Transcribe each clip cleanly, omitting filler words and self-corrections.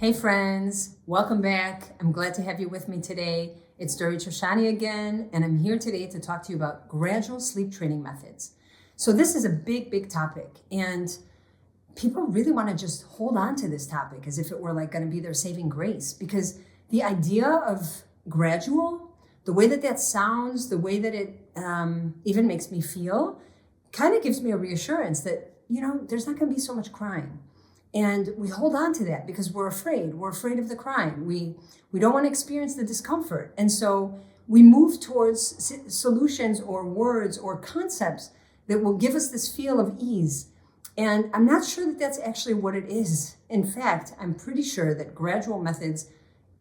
Hey friends, welcome back. I'm glad to have you with me today. It's Dori Troshani again, and I'm here today to talk to you about gradual sleep training methods. So this is a big topic, and people really want to just hold on to this topic as if it were like going to be their saving grace, because the idea of gradual, the way that sounds, the way that it even makes me feel, kind of gives me a reassurance that, there's not going to be so much crying. And we hold on to that because we're afraid. We're afraid of the crying. We don't want to experience the discomfort. And so we move towards solutions or words or concepts that will give us this feel of ease. And I'm not sure that that's actually what it is. In fact, I'm pretty sure that gradual methods,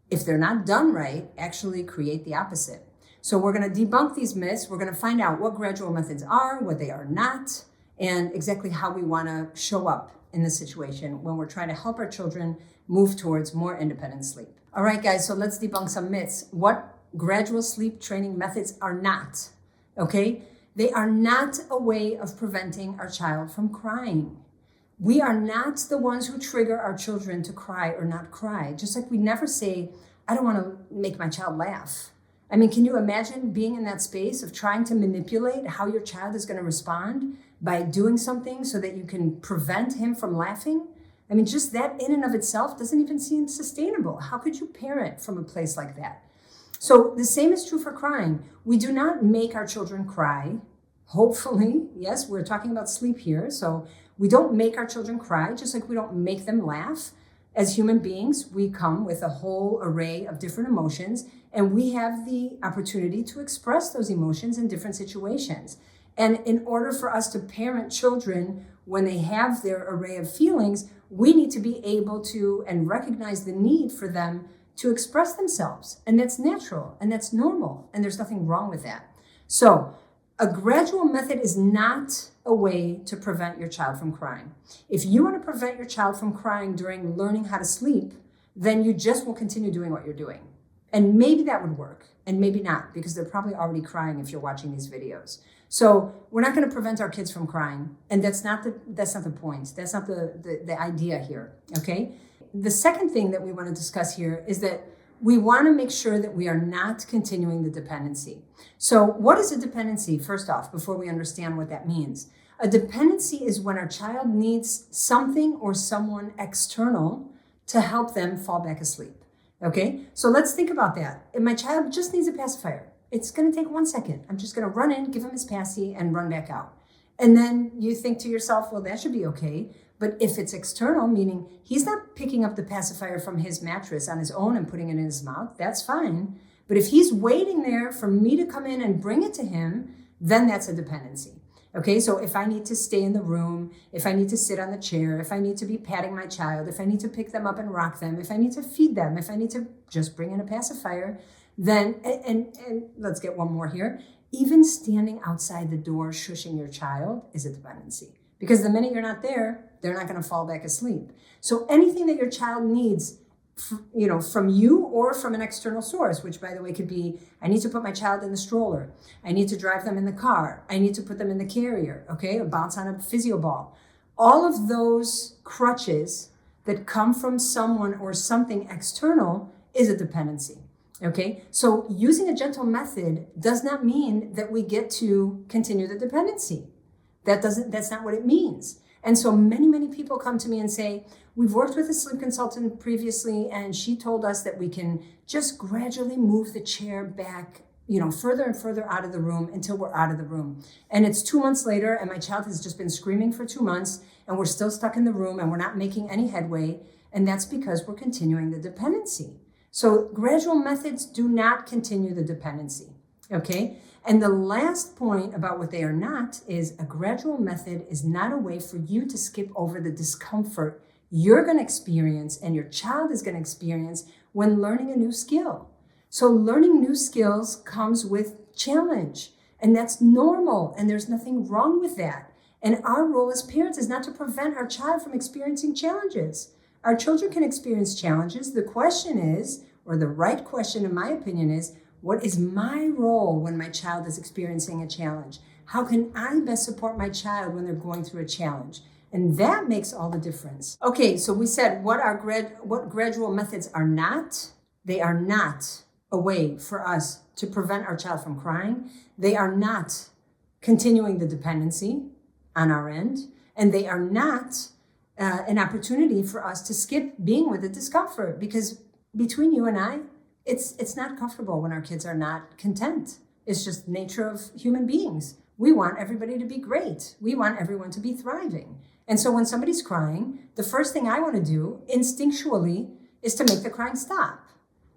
if they're not done right, actually create the opposite. So we're going to debunk these myths. We're going to find out what gradual methods are, what they are not, and exactly how we want to show up in this situation when we're trying to help our children move towards more independent sleep. All right, guys, so let's debunk some myths. What gradual sleep training methods are not, okay? They are not a way of preventing our child from crying. We are not the ones who trigger our children to cry or not cry. Just like we never say, I don't want to make my child laugh. I mean, can you imagine being in that space of trying to manipulate how your child is going to respond by doing something so that you can prevent him from laughing? I mean, just that in and of itself doesn't even seem sustainable. How could you parent from a place like that? So the same is true for crying. We do not make our children cry. Hopefully, yes, we're talking about sleep here. So we don't make our children cry, just like we don't make them laugh. As human beings, we come with a whole array of different emotions, and we have the opportunity to express those emotions in different situations. And in order for us to parent children when they have their array of feelings, we need to be able to and recognize the need for them to express themselves. And that's natural and that's normal, and there's nothing wrong with that. So a gradual method is not a way to prevent your child from crying. If you want to prevent your child from crying during learning how to sleep, then you just will continue doing what you're doing. And maybe that would work, and maybe not, because they're probably already crying if you're watching these videos. So we're not going to prevent our kids from crying, and that's not the point. That's not the idea here, okay? The second thing that we want to discuss here is that we want to make sure that we are not continuing the dependency. So what is a dependency, first off, before we understand what that means? A dependency is when our child needs something or someone external to help them fall back asleep, okay? So let's think about that. If my child just needs a pacifier, it's going to take 1 second. I'm just going to run in, give him his passy, and run back out. And then you think to yourself, well, that should be okay. But if it's external, meaning he's not picking up the pacifier from his mattress on his own and putting it in his mouth, that's fine. But if he's waiting there for me to come in and bring it to him, then that's a dependency. Okay, so if I need to stay in the room, if I need to sit on the chair, if I need to be patting my child, if I need to pick them up and rock them, if I need to feed them, if I need to just bring in a pacifier, then, and let's get one more here, even standing outside the door shushing your child is a dependency. Because the minute you're not there, they're not going to fall back asleep. So anything that your child needs, from you or from an external source, which by the way could be, I need to put my child in the stroller. I need to drive them in the car. I need to put them in the carrier, okay? Or bounce on a physio ball. All of those crutches that come from someone or something external is a dependency. Okay, so using a gentle method does not mean that we get to continue the dependency. That's not what it means. And so many people come to me and say, we've worked with a sleep consultant previously, and she told us that we can just gradually move the chair back, further and further out of the room until we're out of the room. And it's 2 months later, and my child has just been screaming for 2 months, and we're still stuck in the room, and we're not making any headway. And that's because we're continuing the dependency. So gradual methods do not continue the dependency, okay? And the last point about what they are not is a gradual method is not a way for you to skip over the discomfort you're going to experience and your child is going to experience when learning a new skill. So learning new skills comes with challenge, and that's normal, and there's nothing wrong with that. And our role as parents is not to prevent our child from experiencing challenges. Our children can experience challenges. The question is, or the right question in my opinion is, what is my role when my child is experiencing a challenge? How can I best support my child when they're going through a challenge? And that makes all the difference. Okay, so we said what gradual methods are not. They are not a way for us to prevent our child from crying. They are not continuing the dependency on our end. And they are not an opportunity for us to skip being with the discomfort, because between you and I, it's not comfortable when our kids are not content. It's just nature of human beings. We want everybody to be great. We want everyone to be thriving. And so when somebody's crying, the first thing I want to do instinctually is to make the crying stop.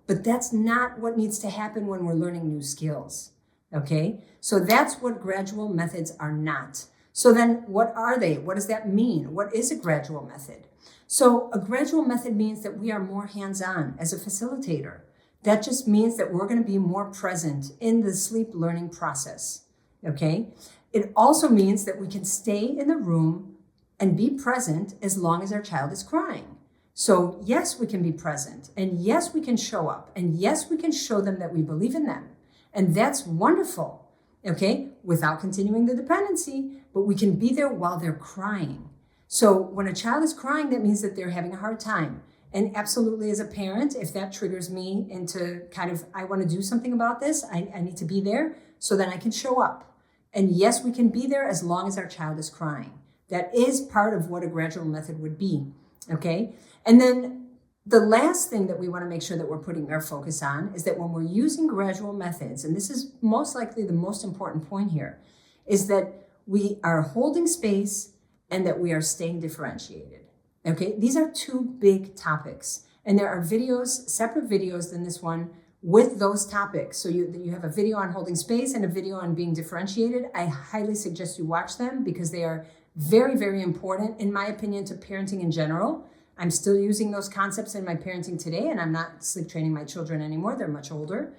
But that's not what needs to happen when we're learning new skills. Okay? So that's what gradual methods are not. So then what are they? What does that mean? What is a gradual method? So a gradual method means that we are more hands-on as a facilitator. That just means that we're going to be more present in the sleep learning process. Okay? It also means that we can stay in the room and be present as long as our child is crying. So yes, we can be present, and yes, we can show up, and yes, we can show them that we believe in them. And that's wonderful, okay? Without continuing the dependency, but we can be there while they're crying. So when a child is crying, that means that they're having a hard time. And absolutely, as a parent, if that triggers me into kind of, I want to do something about this, I need to be there so that I can show up. And yes, we can be there as long as our child is crying. That is part of what a gradual method would be, okay? And then the last thing that we want to make sure that we're putting our focus on is that when we're using gradual methods, and this is most likely the most important point here, is that we are holding space and that we are staying differentiated, okay? These are two big topics, and there are videos, separate videos than this one, with those topics. So you have a video on holding space and a video on being differentiated. I highly suggest you watch them because they are very, very important, in my opinion, to parenting in general. I'm still using those concepts in my parenting today, and I'm not sleep training my children anymore. They're much older.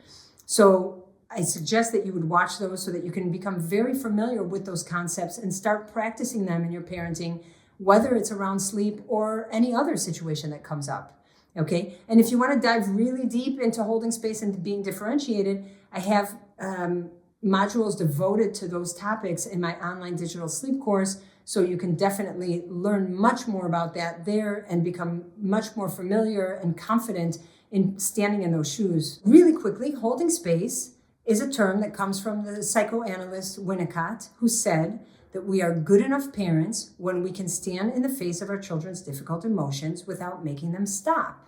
So I suggest that you would watch those so that you can become very familiar with those concepts and start practicing them in your parenting, whether it's around sleep or any other situation that comes up. Okay, and if you want to dive really deep into holding space and being differentiated, I have modules devoted to those topics in my online digital sleep course. So you can definitely learn much more about that there and become much more familiar and confident in standing in those shoes. Really quickly, holding space is a term that comes from the psychoanalyst Winnicott, who said that we are good enough parents when we can stand in the face of our children's difficult emotions without making them stop.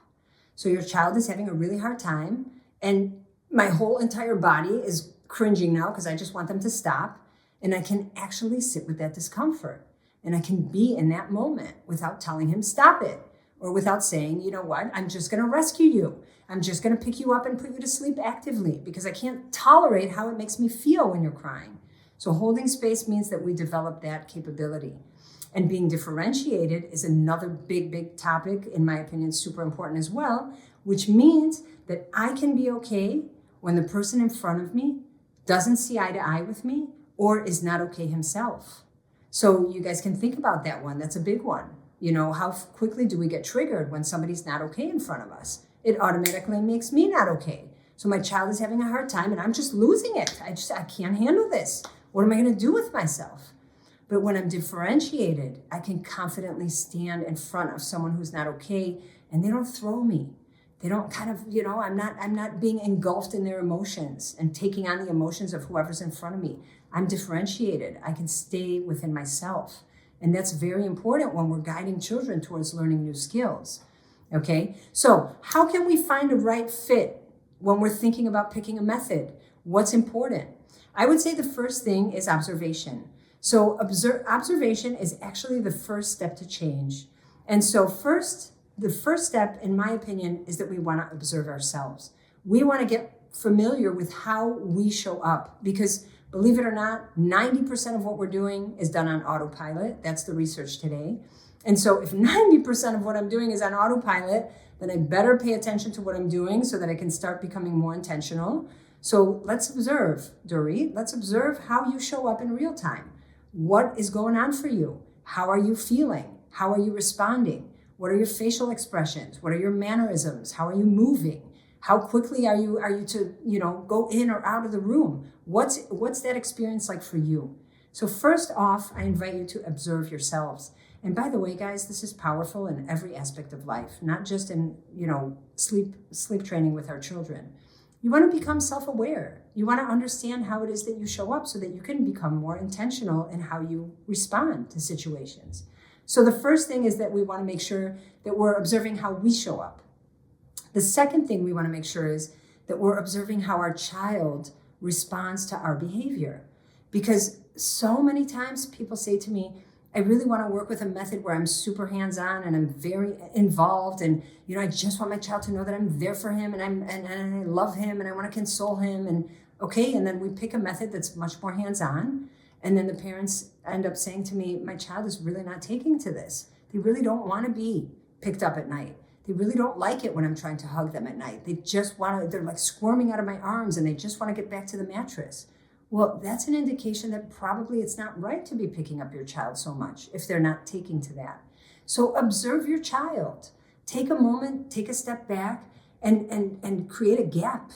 So your child is having a really hard time, and my whole entire body is cringing now because I just want them to stop, and I can actually sit with that discomfort, and I can be in that moment without telling him stop it, or without saying, you know what, I'm just going to rescue you. I'm just going to pick you up and put you to sleep actively because I can't tolerate how it makes me feel when you're crying. So holding space means that we develop that capability. And being differentiated is another big, big topic, in my opinion, super important as well, which means that I can be okay when the person in front of me doesn't see eye to eye with me or is not okay himself. So you guys can think about that one. That's a big one. You know, how quickly do we get triggered when somebody's not okay in front of us? It automatically makes me not okay. So my child is having a hard time and I'm just losing it. I can't handle this. What am I going to do with myself? But when I'm differentiated, I can confidently stand in front of someone who's not okay, and they don't throw me. They don't kind of, you know, I'm not being engulfed in their emotions and taking on the emotions of whoever's in front of me. I'm differentiated. I can stay within myself. And that's very important when we're guiding children towards learning new skills. Okay? So how can we find a right fit when we're thinking about picking a method? What's important? I would say the first thing is observation. So observation is actually the first step to change. And so the first step, in my opinion, is that we want to observe ourselves. We want to get familiar with how we show up because, believe it or not, 90% of what we're doing is done on autopilot. That's the research today. And so if 90% of what I'm doing is on autopilot, then I better pay attention to what I'm doing so that I can start becoming more intentional. So let's observe, Dorit. Let's observe how you show up in real time. What is going on for you? How are you feeling? How are you responding? What are your facial expressions? What are your mannerisms? How are you moving? How quickly are you to, go in or out of the room? What's that experience like for you? So first off, I invite you to observe yourselves. And by the way, guys, this is powerful in every aspect of life, not just in, sleep training with our children. You want to become self-aware. You want to understand how it is that you show up so that you can become more intentional in how you respond to situations. So the first thing is that we want to make sure that we're observing how we show up. The second thing we want to make sure is that we're observing how our child responds to our behavior. Because so many times people say to me, I really want to work with a method where I'm super hands-on and I'm very involved, and I just want my child to know that I'm there for him, and I love him, and I want to console him, and then we pick a method that's much more hands-on, and then the parents end up saying to me, my child is really not taking to this. They really don't want to be picked up at night. They really don't like it when I'm trying to hug them at night. They're like squirming out of my arms, and they just want to get back to the mattress. Well, that's an indication that probably it's not right to be picking up your child so much if they're not taking to that. So observe your child. Take a moment, take a step back, and create a gap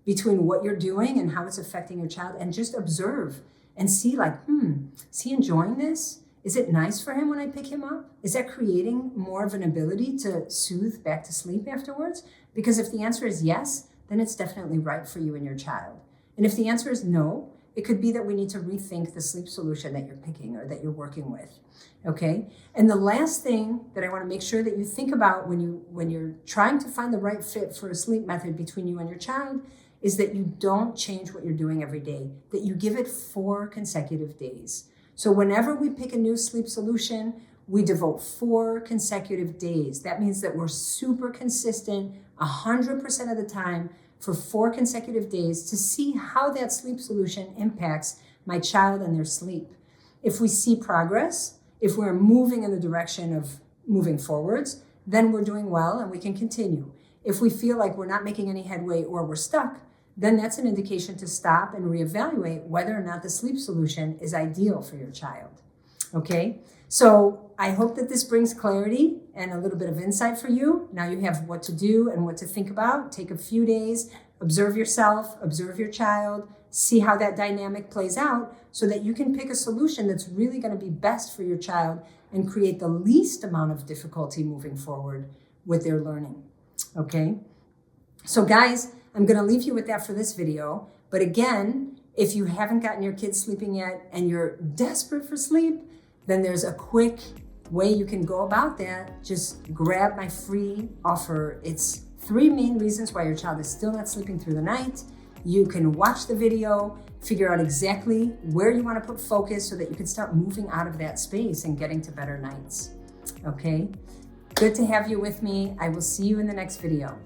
between what you're doing and how it's affecting your child, and just observe and see is he enjoying this? Is it nice for him when I pick him up? Is that creating more of an ability to soothe back to sleep afterwards? Because if the answer is yes, then it's definitely right for you and your child. And if the answer is no, it could be that we need to rethink the sleep solution that you're picking or that you're working with, okay? And the last thing that I want to make sure that you think about when you're trying to find the right fit for a sleep method between you and your child is that you don't change what you're doing every day, that you give it 4 consecutive days. So whenever we pick a new sleep solution, we devote 4 consecutive days. That means that we're super consistent 100% of the time for 4 consecutive days to see how that sleep solution impacts my child and their sleep. If we see progress, if we're moving in the direction of moving forwards, then we're doing well and we can continue. If we feel like we're not making any headway or we're stuck, then that's an indication to stop and reevaluate whether or not the sleep solution is ideal for your child. Okay? So I hope that this brings clarity and a little bit of insight for you. Now you have what to do and what to think about. Take a few days, observe yourself, observe your child, see how that dynamic plays out so that you can pick a solution that's really going to be best for your child and create the least amount of difficulty moving forward with their learning. Okay? So guys, I'm going to leave you with that for this video. But again, if you haven't gotten your kids sleeping yet and you're desperate for sleep, then there's a quick way you can go about that. Just grab my free offer. It's 3 main reasons why your child is still not sleeping through the night. You can watch the video, figure out exactly where you want to put focus so that you can start moving out of that space and getting to better nights. Okay? Good to have you with me. I will see you in the next video.